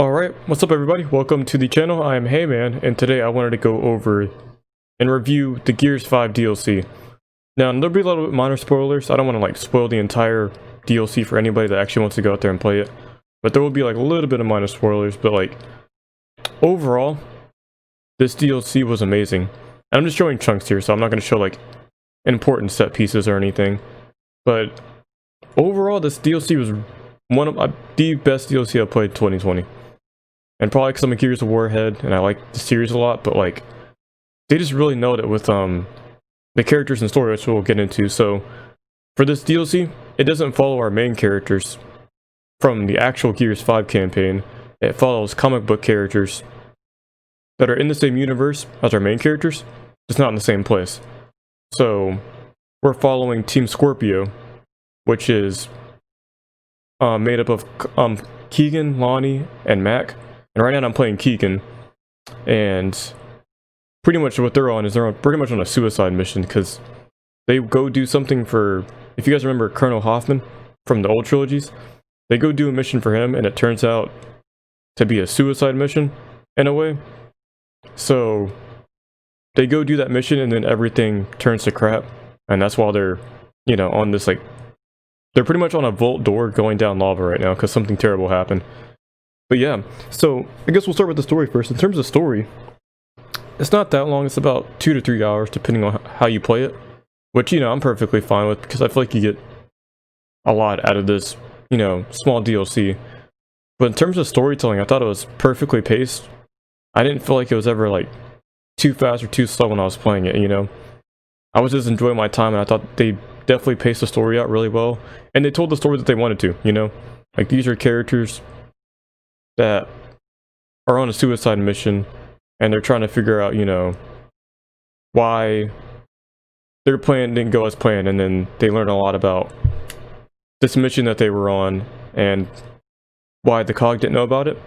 Alright, what's up everybody? Welcome to the channel. I am Heyman, and today I wanted to go over and review the Gears 5 DLC. Now, there'll be a little bit minor spoilers. I don't want to spoil the entire DLC for anybody that actually wants to go out there and play it. But there will be a little bit of minor spoilers, but overall, this DLC was amazing. And I'm just showing chunks here, so I'm not going to show important set pieces or anything. But overall, this DLC was one of the best DLC I've played in 2020. And probably because I'm a Gears of War head and I like the series a lot, but they just really nailed it with the characters and story, which we'll get into. So for this DLC, it doesn't follow our main characters from the actual Gears 5 campaign. It follows comic book characters that are in the same universe as our main characters, just not in the same place. So we're following Team Scorpio, which is made up of Keegan, Lonnie, and Mac. And right now I'm playing Keegan, and pretty much what they're on is pretty much on a suicide mission, because they go do something for, if you guys remember Colonel Hoffman from the old trilogies, they go do a mission for him, and it turns out to be a suicide mission, in a way. So they go do that mission, and then everything turns to crap, and that's while they're, on this, they're pretty much on a vault door going down lava right now, because something terrible happened. But yeah, so I guess we'll start with the story first. In terms of story, it's not that long. It's about 2 to 3 hours, depending on how you play it. Which, I'm perfectly fine with, because I feel like you get a lot out of this, small DLC. But in terms of storytelling, I thought it was perfectly paced. I didn't feel like it was ever, too fast or too slow when I was playing it, I was just enjoying my time, and I thought they definitely paced the story out really well. And they told the story that they wanted to, these are characters that are on a suicide mission, and they're trying to figure out, why their plan didn't go as planned, and then they learn a lot about this mission that they were on, and why the COG didn't know about it.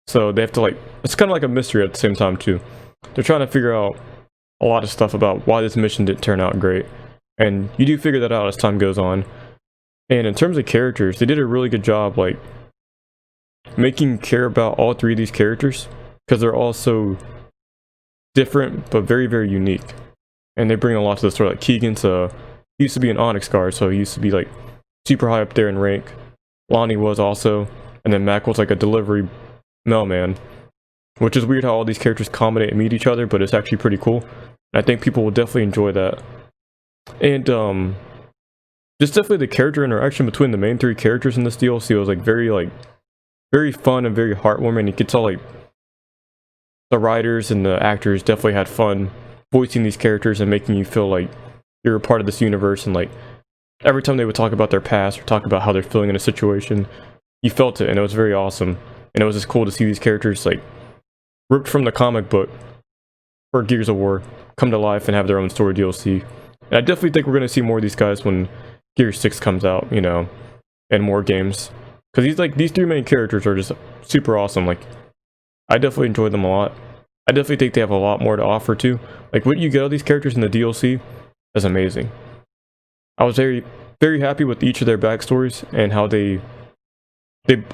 So they have to it's kind of like a mystery at the same time too. They're trying to figure out a lot of stuff about why this mission didn't turn out great, and you do figure that out as time goes on. And in terms of characters, they did a really good job, making you care about all three of these characters, because they're all so different but very, very unique, and they bring a lot to the story. Keegan's he used to be an Onyx guard, so he used to be super high up there in rank. Lonnie was also, and then Mac was a delivery mailman, which is weird how all these characters combine and meet each other, but it's actually pretty cool. And I think people will definitely enjoy that. And just definitely the character interaction between the main three characters in this DLC was very fun and very heartwarming. You could tell the writers and the actors definitely had fun voicing these characters and making you feel like you're a part of this universe. And every time they would talk about their past or talk about how they're feeling in a situation, you felt it, and it was very awesome. And it was just cool to see these characters ripped from the comic book for Gears of War come to life and have their own story DLC. And I definitely think we're going to see more of these guys when Gears 6 comes out, and more games. Because these three main characters are just super awesome. I definitely enjoyed them a lot. I definitely think they have a lot more to offer too. What you get out of these characters in the DLC is amazing. I was very, very happy with each of their backstories and how they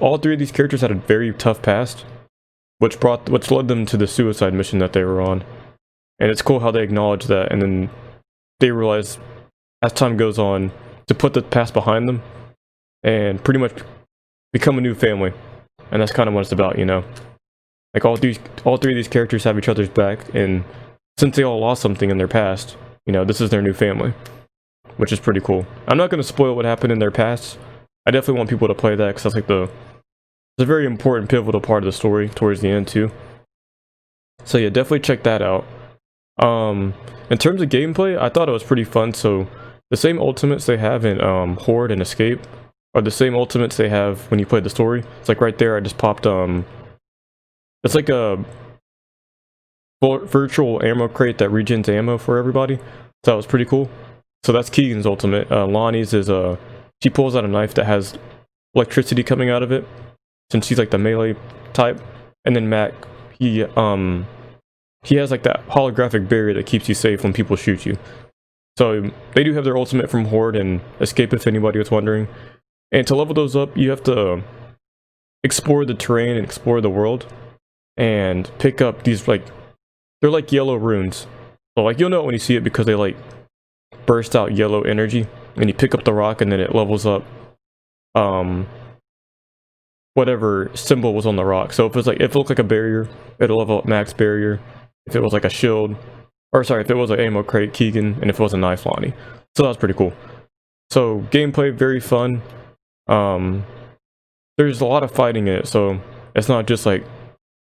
all three of these characters had a very tough past, which led them to the suicide mission that they were on. And it's cool how they acknowledge that, and then they realize as time goes on to put the past behind them and pretty much become a new family. And that's kind of what it's about, all three of these characters have each other's back, and since they all lost something in their past, this is their new family, which is pretty cool. I'm not going to spoil what happened in their past. I definitely want people to play that, because that's it's a very important pivotal part of the story towards the end too. So yeah, definitely check that out. In terms of gameplay, I thought it was pretty fun. So the same ultimates they have in Horde and Escape are the same ultimates they have when you play the story. It's right there, I just popped it's a virtual ammo crate that regens ammo for everybody. So that was pretty cool. So that's Keegan's ultimate. Lonnie's is she pulls out a knife that has electricity coming out of it, since she's the melee type. And then Mac, he has that holographic barrier that keeps you safe when people shoot you. So they do have their ultimate from Horde and Escape, if anybody was wondering. And to level those up, you have to explore the terrain and explore the world and pick up these like, they're like yellow runes. So like you'll know it when you see it because they like burst out yellow energy, and you pick up the rock and then it levels up whatever symbol was on the rock. So if it's like, if it looked like a barrier, it'll level up max barrier. If it was like a shield, or sorry, if it was an ammo crate, Keegan, and if it was a knife, Lonnie. So that was pretty cool. So gameplay, very fun. There's a lot of fighting in it, so it's not just like,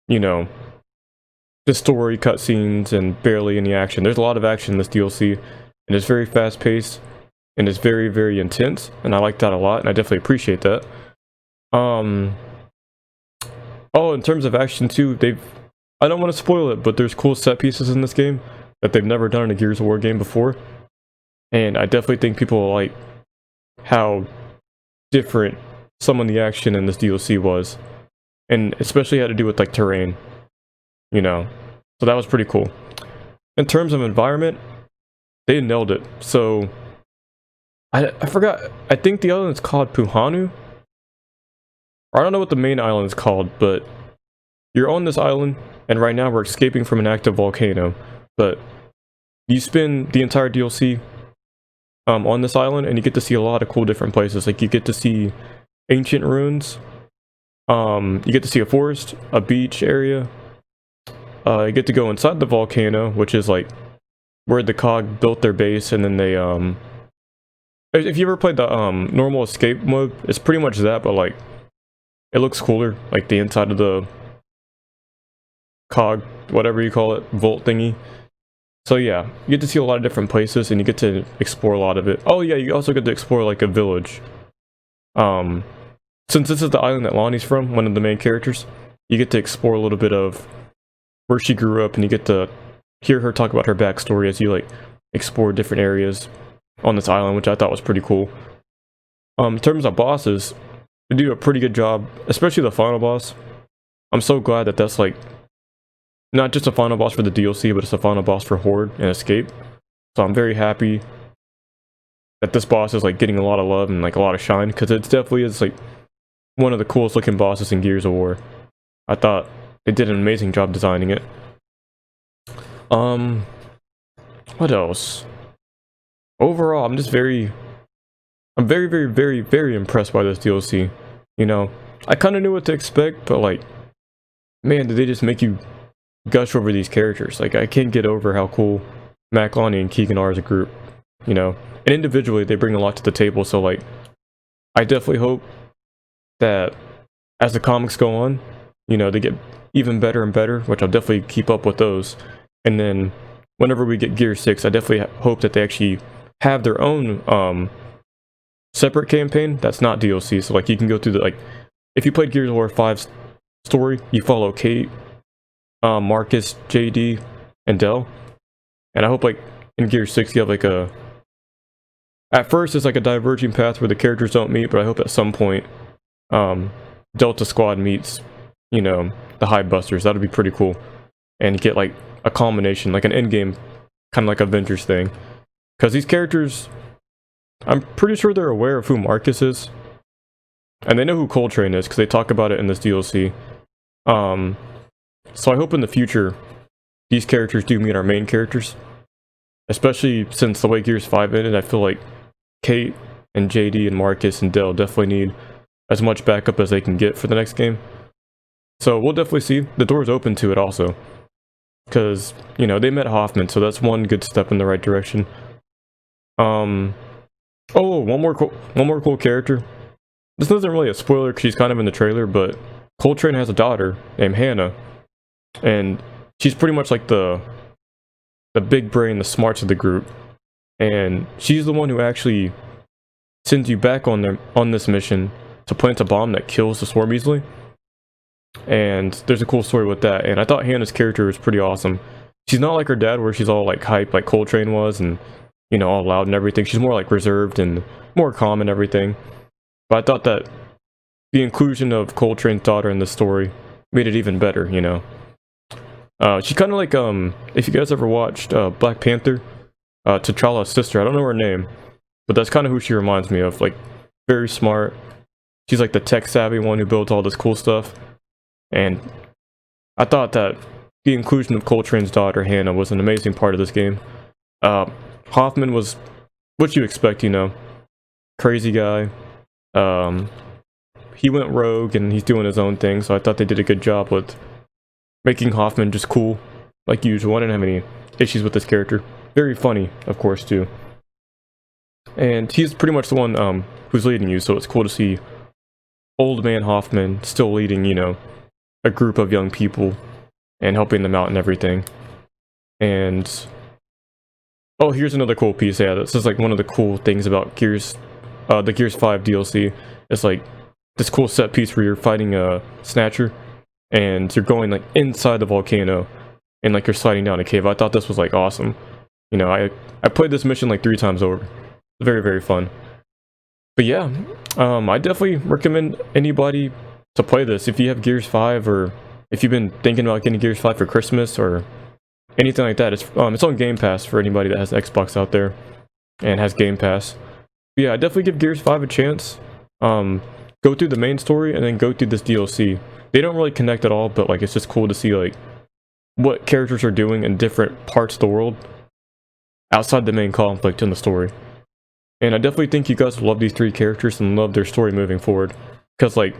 you know, just story cutscenes and barely any action. There's a lot of action in this DLC, and it's very fast paced, and it's very, very intense, and I like that a lot, and I definitely appreciate that. Oh, in terms of action too, I don't want to spoil it, but there's cool set pieces in this game that they've never done in a Gears of War game before. And I definitely think people will like how different some of the action in this DLC was. And especially had to do with like terrain, you know. So that was pretty cool. In terms of environment, they nailed it. So I forgot, I think the island is called Puhanu. I don't know what the main island is called, but you're on this island, and right now we're escaping from an active volcano. But you spend the entire DLC on this island, and you get to see a lot of cool different places. Like you get to see ancient ruins, you get to see a forest, a beach area. You get to go inside the volcano, which is like where the COG built their base, and then they if you ever played the normal escape mode, it's pretty much that, but like it looks cooler, like the inside of the COG, whatever you call it, vault thingy. So yeah, you get to see a lot of different places, and you get to explore a lot of it. Oh yeah, you also get to explore like a village. Since this is the island that Lonnie's from, one of the main characters, you get to explore a little bit of where she grew up, and you get to hear her talk about her backstory as you like explore different areas on this island, which I thought was pretty cool. In terms of bosses, they do a pretty good job, especially the final boss. I'm so glad that that's like not just a final boss for the DLC, but it's a final boss for Horde and Escape. So I'm very happy that this boss is like getting a lot of love and like a lot of shine, because it definitely is like one of the coolest looking bosses in Gears of War. I thought they did an amazing job designing it. What else? Overall, I'm very, very impressed by this DLC. You know, I kind of knew what to expect, but like, man, did they just make you gush over these characters. Like, I can't get over how cool Mac, Lonnie, and Keegan are as a group, you know. And individually, they bring a lot to the table, so like, I definitely hope that as the comics go on, you know, they get even better and better, which I'll definitely keep up with those. And then whenever we get Gear 6, I definitely hope that they actually have their own separate campaign that's not DLC. So like, you can go through the, like, if you played Gears of War 5's story, you follow Kate, Marcus, JD, and Del. And I hope like in Gear 6 you have like a, at first it's like a diverging path where the characters don't meet, but I hope at some point Delta Squad meets, you know, the Hivebusters. That would be pretty cool. And get like a culmination, like an endgame kind of like Avengers thing. Because these characters, I'm pretty sure they're aware of who Marcus is. And they know who Coltrane is, because they talk about it in this DLC. So I hope in the future, these characters do meet our main characters. Especially since the way Gears 5 ended, I feel like Kate and JD and Marcus and Del definitely need as much backup as they can get for the next game. So we'll definitely see. The door's open to it also. Because, you know, they met Hoffman, so that's one good step in the right direction. Oh, one more cool character. This isn't really a spoiler because she's kind of in the trailer, but Coltrane has a daughter named Hannah. And she's pretty much like the big brain, the smarts of the group. And she's the one who actually sends you back on this mission to plant a bomb that kills the swarm easily. And there's a cool story with that, and I thought Hannah's character was pretty awesome. She's not like her dad where she's all like hype like Coltrane was, and you know, all loud and everything. She's more like reserved and more calm and everything. But I thought that the inclusion of Coltrane's daughter in the story made it even better, you know. She kind of like, if you guys ever watched Black Panther, T'Challa's sister, I don't know her name, but that's kind of who she reminds me of. Like, very smart, She's like the tech savvy one who builds all this cool stuff. And I thought that the inclusion of Coltrane's daughter, Hannah, was an amazing part of this game. Hoffman was what you expect, you know. Crazy guy. He went rogue and he's doing his own thing, so I thought they did a good job with making Hoffman just cool, like usual. I didn't have any issues with this character. Very funny, of course, too. And he's pretty much the one who's leading you, so it's cool to see old man Hoffman still leading, you know, a group of young people and helping them out and everything. And oh, here's another cool piece. Yeah, this is like one of the cool things about Gears, the Gears 5 DLC. It's like this cool set piece where you're fighting a Snatcher and you're going like inside the volcano and like you're sliding down a cave. I thought this was like awesome. You know, I played this mission like 3 times over. Very, very fun. But yeah, I definitely recommend anybody to play this if you have Gears 5, or if you've been thinking about getting Gears 5 for Christmas or anything like that. It's on Game Pass for anybody that has Xbox out there and has Game Pass. But yeah, I definitely give Gears 5 a chance. Go through the main story and then go through this DLC. They don't really connect at all, but like it's just cool to see like what characters are doing in different parts of the world outside the main conflict in the story. And I definitely think you guys will love these 3 characters and love their story moving forward. Because, like,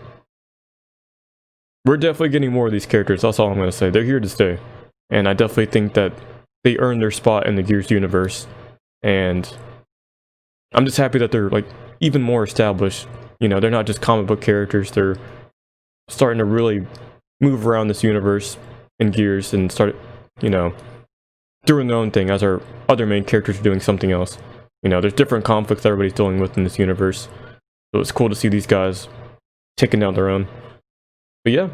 we're definitely getting more of these characters. That's all I'm going to say. They're here to stay. And I definitely think that they earned their spot in the Gears universe. And I'm just happy that they're, like, even more established. You know, they're not just comic book characters. They're starting to really move around this universe in Gears and start, you know, doing their own thing as our other main characters are doing something else. You know, there's different conflicts everybody's dealing with in this universe. So it's cool to see these guys taking down their own. But yeah,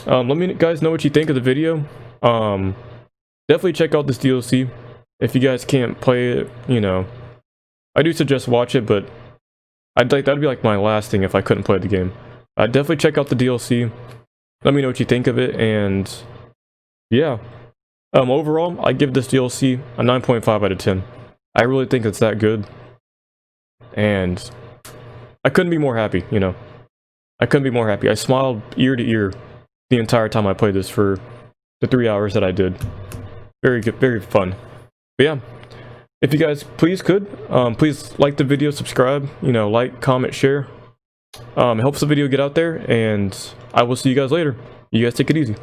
let me guys know what you think of the video. Definitely check out this DLC. If you guys can't play it, you know, I do suggest watch it, but that'd be like my last thing if I couldn't play the game. Definitely check out the DLC. Let me know what you think of it, and yeah. Overall, I give this DLC a 9.5 out of 10. I really think it's that good, and I couldn't be more happy, you know. I couldn't be more happy. I smiled ear to ear the entire time I played this for the 3 hours that I did. Very good, very fun. But yeah, if you guys please like the video, subscribe, you know, like, comment, share. It helps the video get out there, and I will see you guys later. You guys take it easy.